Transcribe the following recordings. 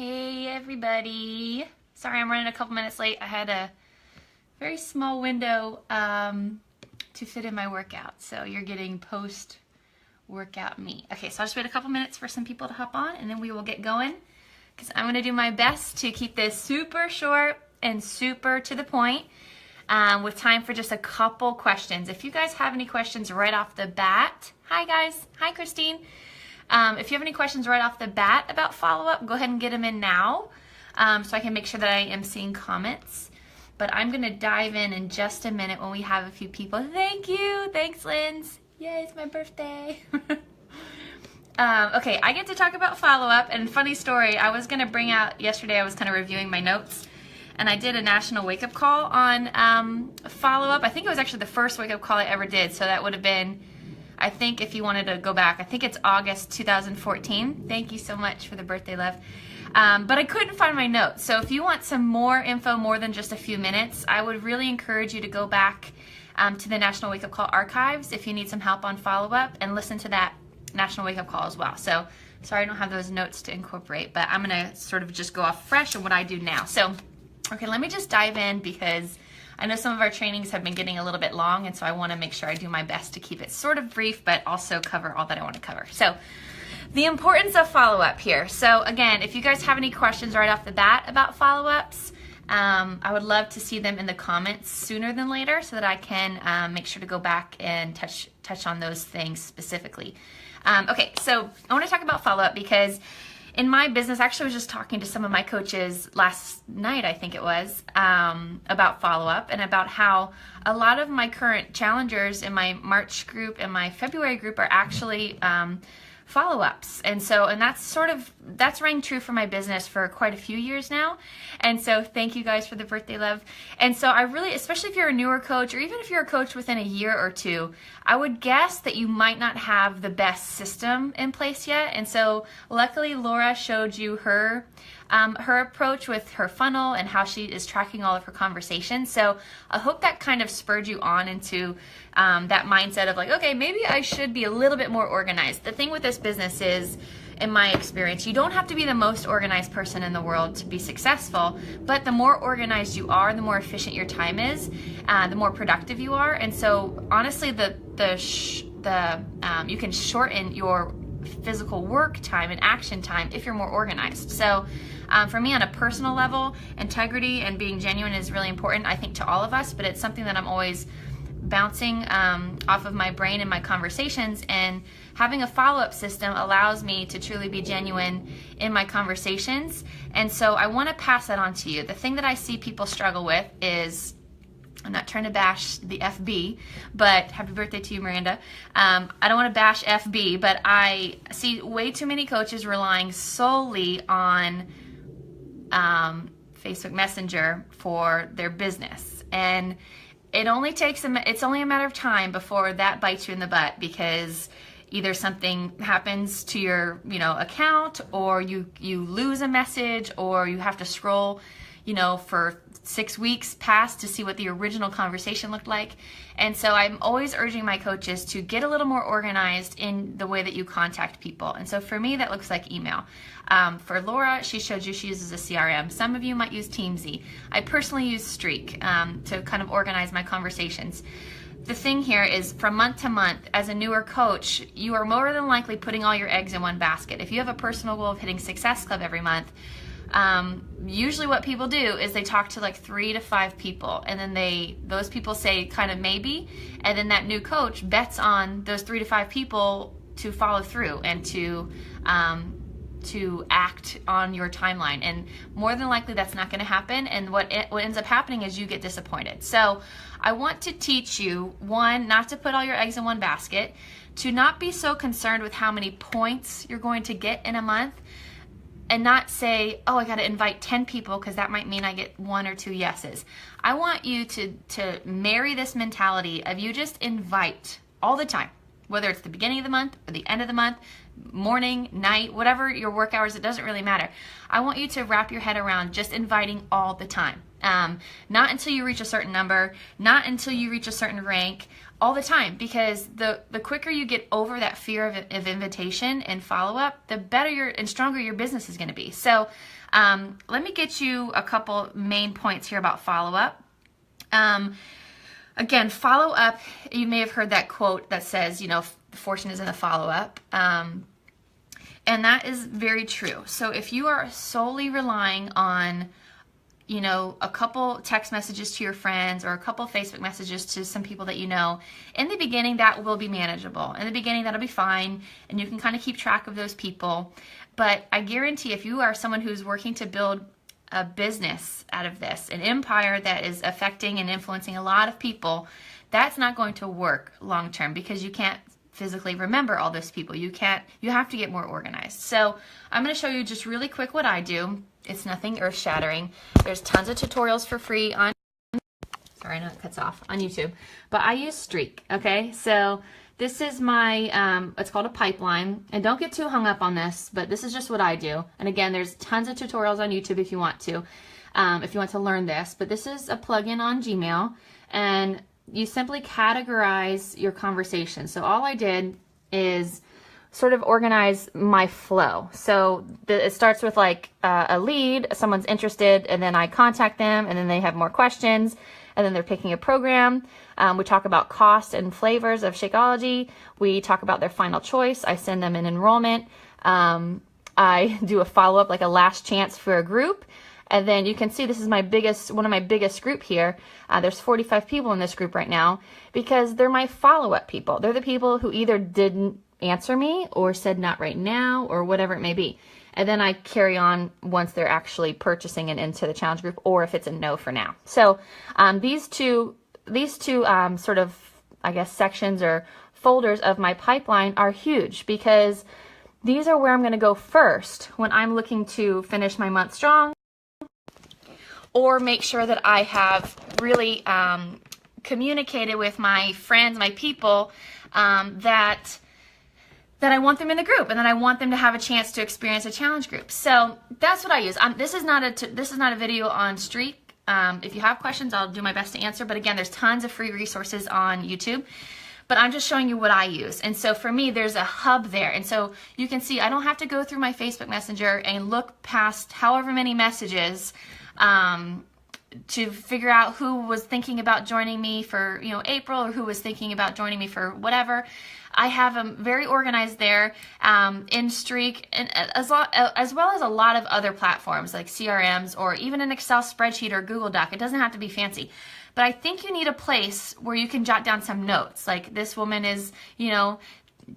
Hey everybody. Sorry I'm running a couple minutes late. I had a very small window to fit in my workout. So you're getting post-workout me. Okay, so I'll just wait a couple minutes for some people to hop on and then we will get going. Because I'm going to do my best to keep this super short and super to the point with time for just a couple questions. If you guys have any questions right off the bat, hi guys. Hi Christine. If you have any questions right off the bat about follow-up, go ahead and get them in now so I can make sure that I am seeing comments. But I'm going to dive in just a minute when we have a few people. Thank you. Thanks, Linz. Yay, it's my birthday. Okay, I get to talk about follow-up. And funny story, I was going to bring out, yesterday I was kind of reviewing my notes. And I did a national wake-up call on follow-up. I think it was actually the first wake-up call I ever did. So that would have been, I think if you wanted to go back, I think it's August 2014. Thank you so much for the birthday love. But I couldn't find my notes. So if you want some more info, more than just a few minutes, I would really encourage you to go back to the National Wake Up Call archives if you need some help on follow-up and listen to that National Wake Up Call as well. So sorry I don't have those notes to incorporate, but I'm going to sort of just go off fresh on what I do now. So, okay, let me just dive in because I know some of our trainings have been getting a little bit long, and so I want to make sure I do my best to keep it sort of brief, but also cover all that I want to cover. So the importance of follow-up here. So again, if you guys have any questions right off the bat about follow-ups, I would love to see them in the comments sooner than later so that I can make sure to go back and touch on those things specifically. Okay, so I want to talk about follow-up because in my business, actually I was just talking to some of my coaches last night, I think it was, about follow-up and about how a lot of my current challengers in my March group and my February group are actually follow-ups. And that's rang true for my business for quite a few years now. And so thank you guys for the birthday love. And so I really, especially if you're a newer coach or even if you're a coach within a year or two, I would guess that you might not have the best system in place yet. And so luckily Laura showed you her approach with her funnel and how she is tracking all of her conversations. So I hope that kind of spurred you on into that mindset of like, okay, maybe I should be a little bit more organized. The thing with this business is, in my experience, you don't have to be the most organized person in the world to be successful, but the more organized you are, the more efficient your time is, the more productive you are. And so honestly, you can shorten your physical work time and action time if you're more organized. So for me on a personal level, integrity and being genuine is really important, I think, to all of us, but it's something that I'm always bouncing off of my brain and my conversations, and having a follow-up system allows me to truly be genuine in my conversations. And so I want to pass that on to you. The thing that I see people struggle with is, I'm not trying to bash the FB, but happy birthday to you, Miranda. I don't want to bash FB, but I see way too many coaches relying solely on Facebook Messenger for their business. And it's only a matter of time before that bites you in the butt, because either something happens to your, account, or you lose a message, or you have to scroll, for 6 weeks past to see what the original conversation looked like. And so I'm always urging my coaches to get a little more organized in the way that you contact people. And so for me, that looks like email. For Laura, she showed you she uses a CRM. Some of you might use Teamsy. I personally use Streak to kind of organize my conversations. The thing here is, from month to month, as a newer coach, you are more than likely putting all your eggs in one basket. If you have a personal goal of hitting Success Club every month, usually what people do is they talk to like 3 to 5 people, and then those people say kind of maybe, and then that new coach bets on those 3 to 5 people to follow through and to act on your timeline. And more than likely that's not going to happen, and what ends up happening is you get disappointed. So I want to teach you, 1, not to put all your eggs in one basket, to not be so concerned with how many points you're going to get in a month, and not say, oh, I got to invite 10 people because that might mean I get 1 or 2 yeses. I want you to marry this mentality of you just invite all the time. whether it's the beginning of the month or the end of the month, morning, night, whatever your work hours, it doesn't really matter. I want you to wrap your head around just inviting all the time. Not until you reach a certain number, not until you reach a certain rank, all the time, because the quicker you get over that fear of invitation and follow-up, the better and stronger your business is going to be. So let me get you a couple main points here about follow-up. Again, follow-up, you may have heard that quote that says, fortune is in the follow-up. And that is very true. So if you are solely relying on a couple text messages to your friends or a couple Facebook messages to some people that you know, in the beginning, that will be manageable. In the beginning, that'll be fine, and you can kind of keep track of those people. But I guarantee if you are someone who's working to build a business out of this, an empire that is affecting and influencing a lot of people, that's not going to work long term because you can't physically remember all those people. You have to get more organized. So I'm going to show you just really quick what I do. It's nothing earth-shattering. There's tons of tutorials for free on, sorry, I know it cuts off, on YouTube. But I use Streak, okay? So this is my, it's called a pipeline. And don't get too hung up on this, but this is just what I do. And again, there's tons of tutorials on YouTube if you want to learn this. But this is a plugin on Gmail. And you simply categorize your conversation. So all I did is sort of organize my flow. So it starts with like a lead, someone's interested, and then I contact them, and then they have more questions, and then they're picking a program. We talk about cost and flavors of Shakeology. We talk about their final choice. I send them an enrollment. I do a follow-up, like a last chance for a group. And then you can see this is one of my biggest group here. There's 45 people in this group right now because they're my follow-up people. They're the people who either didn't answer me or said not right now or whatever it may be. And then I carry on once they're actually purchasing it into the challenge group, or if it's a no for now. So these two sort of, I guess, sections or folders of my pipeline are huge because these are where I'm going to go first when I'm looking to finish my month strong, or make sure that I have really communicated with my friends, my people, that I want them in the group, and then I want them to have a chance to experience a challenge group. So that's what I use. This is not a video on Streak. If you have questions, I'll do my best to answer. But again, there's tons of free resources on YouTube. But I'm just showing you what I use. And so for me, there's a hub there. And so you can see I don't have to go through my Facebook Messenger and look past however many messages to figure out who was thinking about joining me for April, or who was thinking about joining me for whatever. I have them very organized there in Streak, and as well as a lot of other platforms like CRMs or even an Excel spreadsheet or Google Doc. It doesn't have to be fancy. But I think you need a place where you can jot down some notes. Like, this woman is,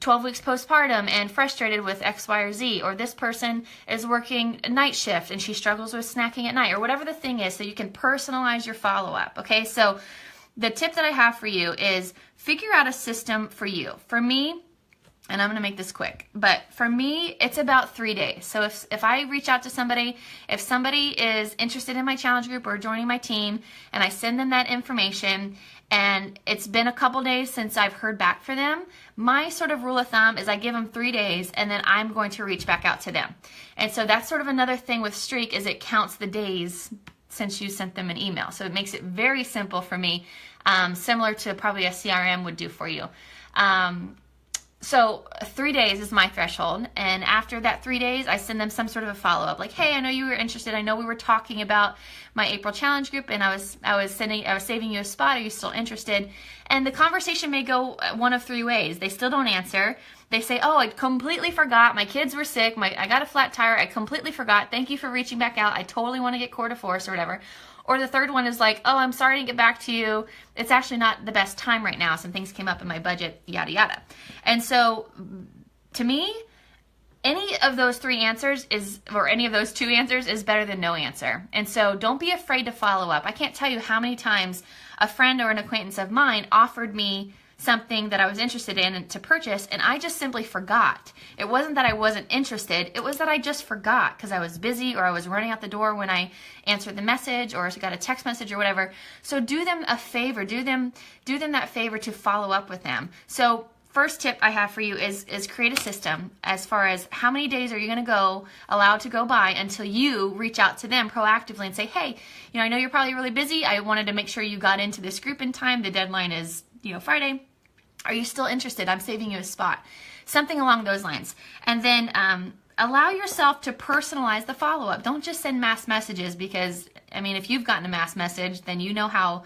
12 weeks postpartum and frustrated with X, Y, or Z, or this person is working a night shift and she struggles with snacking at night, or whatever the thing is, so you can personalize your follow-up, okay? So the tip that I have for you is figure out a system for you. For me, and I'm going to make this quick, but for me, it's about 3 days. So if I reach out to somebody, if somebody is interested in my challenge group or joining my team, and I send them that information, and it's been a couple days since I've heard back from them, my sort of rule of thumb is I give them 3 days, and then I'm going to reach back out to them. And so that's sort of another thing with Streak, is it counts the days since you sent them an email. So it makes it very simple for me, similar to probably a CRM would do for you. So 3 days is my threshold, and after that 3 days, I send them some sort of a follow-up, like, hey, I know you were interested. I know we were talking about my April challenge group, and I was saving you a spot. Are you still interested? And the conversation may go one of 3 ways. They still don't answer. They say, oh, I completely forgot. My kids were sick. I got a flat tire. I completely forgot. Thank you for reaching back out. I totally want to get Core de Force or whatever. Or the third one is like, oh, I'm sorry to get back to you. It's actually not the best time right now. Some things came up in my budget, yada, yada. And so to me, any of those 3 answers or any of those 2 answers is better than no answer. And so don't be afraid to follow up. I can't tell you how many times a friend or an acquaintance of mine offered me something that I was interested in to purchase, and I just simply forgot. It wasn't that I wasn't interested, it was that I just forgot because I was busy, or I was running out the door when I answered the message, or got a text message or whatever. So do them a favor, do them that favor to follow up with them. So first tip I have for you is create a system as far as how many days are you going to allow to go by until you reach out to them proactively and say, hey, I know you're probably really busy. I wanted to make sure you got into this group in time. The deadline is, Friday. Are you still interested? I'm saving you a spot. Something along those lines. And then allow yourself to personalize the follow-up. Don't just send mass messages because, if you've gotten a mass message, then you know how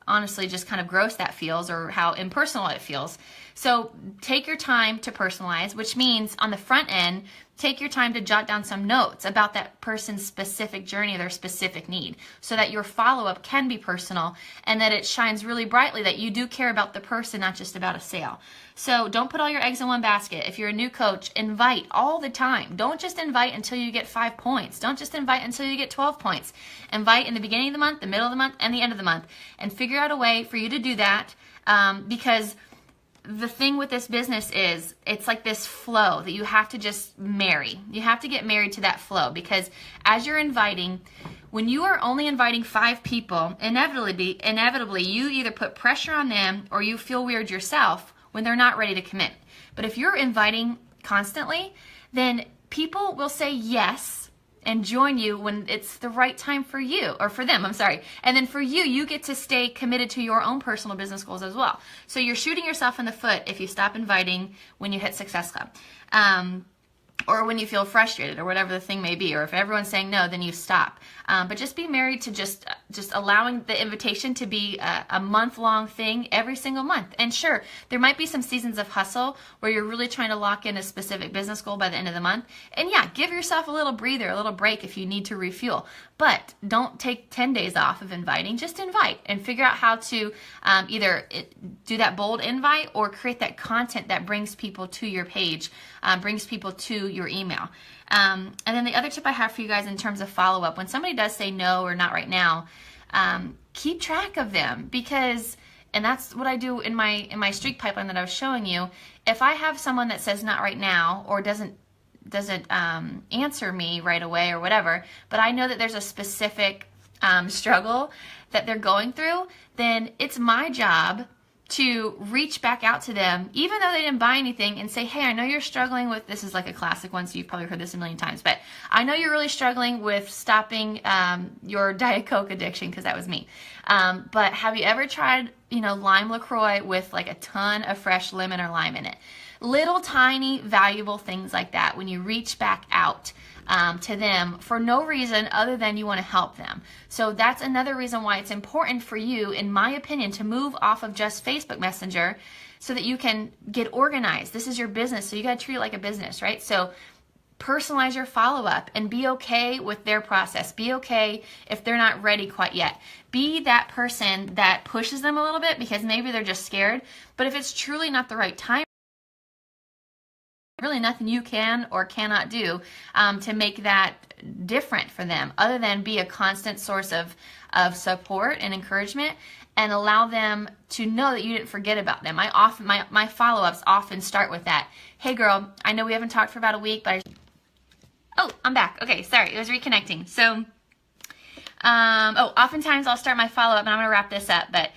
honestly just kind of gross that feels or how impersonal it feels. So take your time to personalize, which means on the front end, take your time to jot down some notes about that person's specific journey, their specific need, so that your follow-up can be personal and that it shines really brightly that you do care about the person, not just about a sale. So don't put all your eggs in one basket. If you're a new coach, invite all the time. Don't just invite until you get 5 points. Don't just invite until you get 12 points. Invite in the beginning of the month, the middle of the month, and the end of the month. And figure out a way for you to do that because the thing with this business is it's like this flow that you have to just marry. You have to get married to that flow because as you're inviting, when you are only inviting 5 people, inevitably you either put pressure on them or you feel weird yourself when they're not ready to commit. But if you're inviting constantly, then people will say yes and join you when it's the right time for you, or for them, I'm sorry. And then for you, you get to stay committed to your own personal business goals as well. So you're shooting yourself in the foot if you stop inviting when you hit Success Club. Or when you feel frustrated or whatever the thing may be, or if everyone's saying no, then you stop. But just be married to just allowing the invitation to be a month-long thing every single month. And sure, there might be some seasons of hustle where you're really trying to lock in a specific business goal by the end of the month. And yeah, give yourself a little breather, a little break if you need to refuel. But don't take 10 days off of inviting. Just invite and figure out how to either do that bold invite or create that content that brings people to your page, brings people to your email. And then the other tip I have for you guys in terms of follow-up, when somebody does say no or not right now, keep track of them because, and that's what I do in my streak pipeline that I was showing you. If I have someone that says not right now or doesn't answer me right away or whatever, but I know that there's a specific struggle that they're going through, then it's my job to reach back out to them, even though they didn't buy anything, and say, hey, I know you're struggling with, this is like a classic one, so you've probably heard this a million times, but I know you're really struggling with stopping your Diet Coke addiction, because that was me. But have you ever tried, lime LaCroix with like a ton of fresh lemon or lime in it? Little tiny valuable things like that when you reach back out to them for no reason other than you want to help them. So that's another reason why it's important for you, in my opinion, to move off of just Facebook Messenger so that you can get organized. This is your business, so you got to treat it like a business, right? So personalize your follow-up and be okay with their process. Be okay if they're not ready quite yet. Be that person that pushes them a little bit because maybe they're just scared. But if it's truly not the right time, really nothing you can or cannot do to make that different for them other than be a constant source of support and encouragement and allow them to know that you didn't forget about them. My follow-ups often start with that. Hey girl, I know we haven't talked for about a week, but oh, I'm back. Okay, sorry, it was reconnecting. So oftentimes I'll start my follow-up, and I'm going to wrap this up, but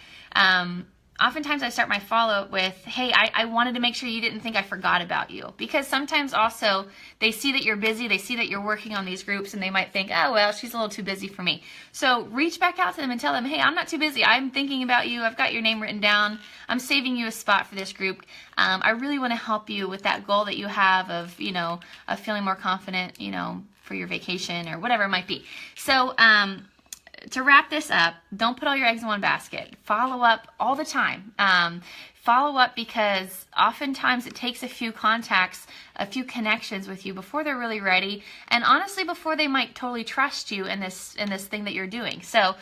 oftentimes I start my follow-up with, hey, I wanted to make sure you didn't think I forgot about you. Because sometimes also they see that you're busy, they see that you're working on these groups, and they might think, oh, well, she's a little too busy for me. So reach back out to them and tell them, hey, I'm not too busy. I'm thinking about you. I've got your name written down. I'm saving you a spot for this group. I really want to help you with that goal that you have of feeling more confident, for your vacation or whatever it might be. So, to wrap this up, don't put all your eggs in one basket. Follow up all the time. Follow up because oftentimes it takes a few contacts, a few connections with you before they're really ready, and honestly before they might totally trust you in this thing that you're doing. So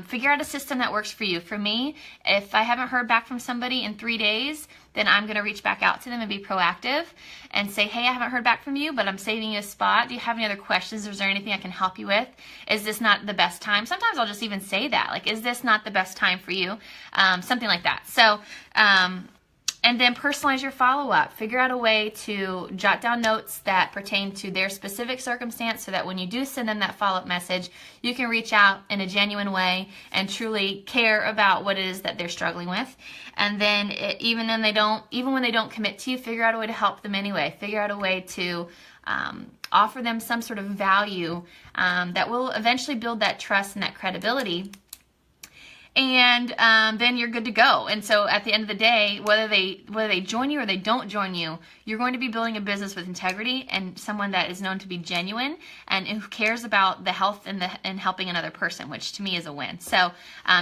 figure out a system that works for you. For me, if I haven't heard back from somebody in 3 days, then I'm going to reach back out to them and be proactive and say, hey, I haven't heard back from you, but I'm saving you a spot. Do you have any other questions? Is there anything I can help you with? Is this not the best time? Sometimes I'll just even say that, like, is this not the best time for you? Something like that. So, And then personalize your follow-up. Figure out a way to jot down notes that pertain to their specific circumstance so that when you do send them that follow-up message, you can reach out in a genuine way and truly care about what it is that they're struggling with. And then even when they don't commit to you, figure out a way to help them anyway. Figure out a way to offer them some sort of value that will eventually build that trust and that credibility. And then you're good to go. And so at the end of the day, whether they join you or they don't join you, you're going to be building a business with integrity and someone that is known to be genuine and who cares about the health and helping another person, which to me is a win. So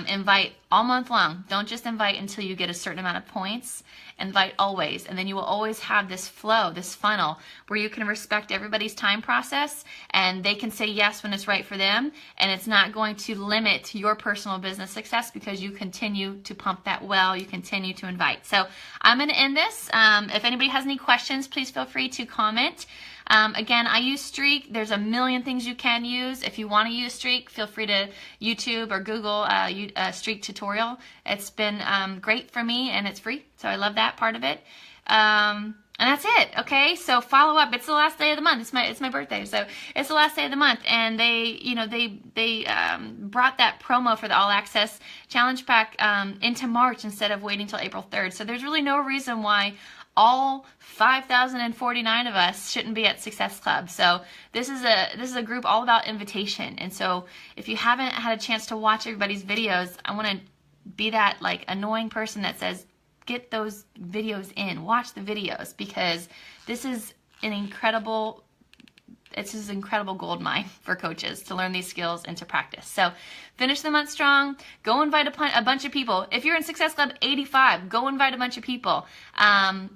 invite all month long. Don't just invite until you get a certain amount of points. Invite always, and then you will always have this flow, this funnel, where you can respect everybody's time process and they can say yes when it's right for them, and it's not going to limit your personal business success because you continue to pump that well, you continue to invite. So I'm going to end this. If anybody has any questions, please feel free to comment. Again, I use Streak. There's a million things you can use. If you want to use Streak, feel free to YouTube or Google Streak tutorial. It's been great for me, and it's free, so I love that part of it. And that's it. Okay, so follow up. It's the last day of the month. It's my birthday, so it's the last day of the month, and they brought that promo for the All Access Challenge Pack into March instead of waiting till April 3rd. So there's really no reason why all 5,049 of us shouldn't be at Success Club. So this is a group all about invitation. And so if you haven't had a chance to watch everybody's videos, I want to be that like annoying person that says, get those videos in, watch the videos, because this is an incredible gold mine for coaches to learn these skills and to practice. So finish the month strong. Go invite a bunch of people. If you're in Success Club 85, go invite a bunch of people.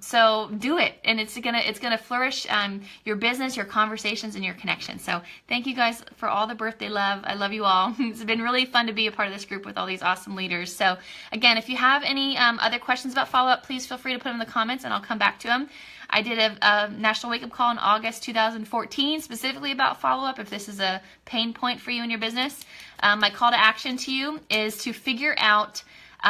So do it, and it's gonna flourish your business, your conversations, and your connections. So thank you guys for all the birthday love. I love you all. It's been really fun to be a part of this group with all these awesome leaders. So again, if you have any other questions about follow-up, please feel free to put them in the comments, and I'll come back to them. I did a National Wake Up Call in August 2014 specifically about follow-up if this is a pain point for you in your business. My call to action to you is to figure out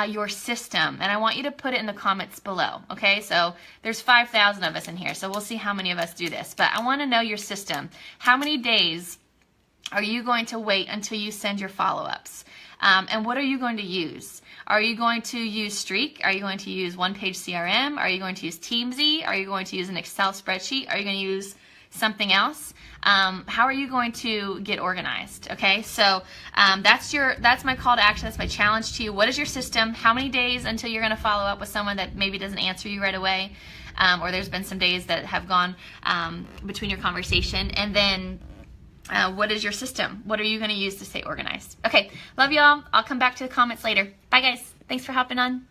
your system, and I want you to put it in the comments below. Okay, so there's 5,000 of us in here, so we'll see how many of us do this, but I want to know your system. How many days are you going to wait until you send your follow-ups? And what are you going to use? Are you going to use Streak? Are you going to use One-Page CRM? Are you going to use Teamzy? Are you going to use an Excel spreadsheet? Are you going to use something else? How are you going to get organized? Okay, so that's my call to action. That's my challenge to you. What is your system? How many days until you're going to follow up with someone that maybe doesn't answer you right away? Or there's been some days that have gone between your conversation. And then what is your system? What are you going to use to stay organized? Okay, love y'all. I'll come back to the comments later. Bye, guys. Thanks for hopping on.